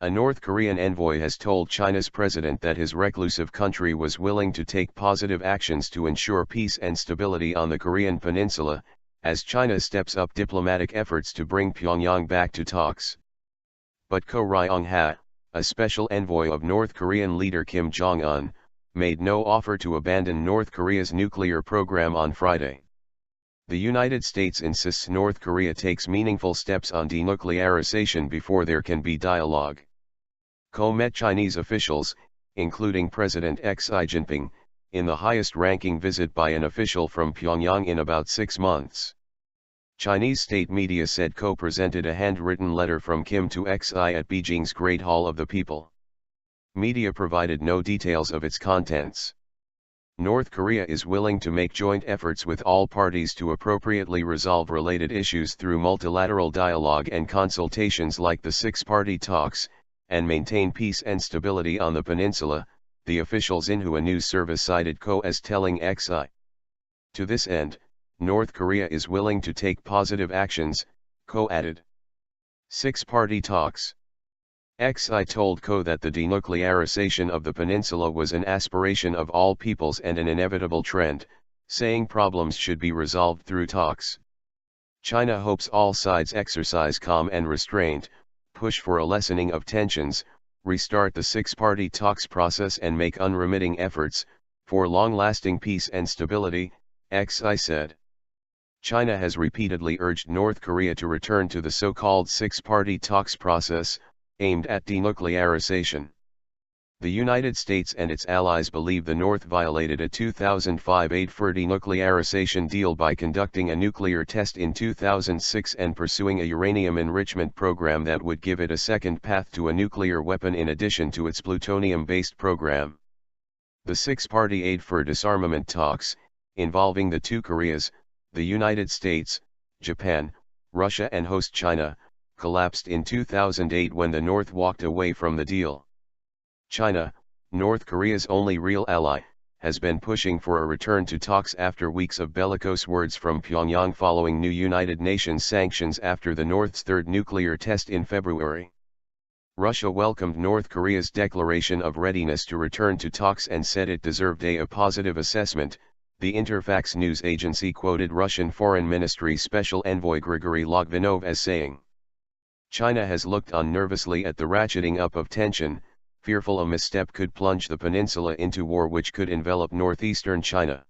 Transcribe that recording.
A North Korean envoy has told China's president that his reclusive country was willing to take positive actions to ensure peace and stability on the Korean peninsula, as China steps up diplomatic efforts to bring Pyongyang back to talks. But Choe Ryong-hae, a special envoy of North Korean leader Kim Jong-un, made no offer to abandon North Korea's nuclear program on Friday. The United States insists North Korea takes meaningful steps on denuclearisation before there can be dialogue. Choe met Chinese officials, including President Xi Jinping, in the highest-ranking visit by an official from Pyongyang in about 6 months. Chinese state media said Choe presented a handwritten letter from Kim to Xi at Beijing's Great Hall of the People. Media provided no details of its contents. North Korea is willing to make joint efforts with all parties to appropriately resolve related issues through multilateral dialogue and consultations like the six-party talks, and maintain peace and stability on the peninsula, the official Xinhua news service cited Choe as telling Xi. To this end, North Korea is willing to take positive actions, Choe added. Six-party talks. Xi told Choe that the denuclearisation of the peninsula was an aspiration of all peoples and an inevitable trend, saying problems should be resolved through talks. China hopes all sides exercise calm and restraint, push for a lessening of tensions, restart the six-party talks process and make unremitting efforts for long-lasting peace and stability, Xi said. China has repeatedly urged North Korea to return to the so-called six-party talks process, aimed at denuclearisation. The United States and its allies believe the North violated a 2005 aid for denuclearisation deal by conducting a nuclear test in 2006 and pursuing a uranium enrichment program that would give it a second path to a nuclear weapon in addition to its plutonium-based program. The six-party aid for disarmament talks, involving the two Koreas, the United States, Japan, Russia and host China, collapsed in 2008 when the North walked away from the deal. China, North Korea's only real ally, has been pushing for a return to talks after weeks of bellicose words from Pyongyang following new United Nations sanctions after the North's third nuclear test in February. Russia welcomed North Korea's declaration of readiness to return to talks and said it deserved a positive assessment, the Interfax news agency quoted Russian Foreign Ministry Special Envoy Grigory Logvinov as saying. China has looked on nervously at the ratcheting up of tension, fearful a misstep could plunge the peninsula into war which could envelop northeastern China.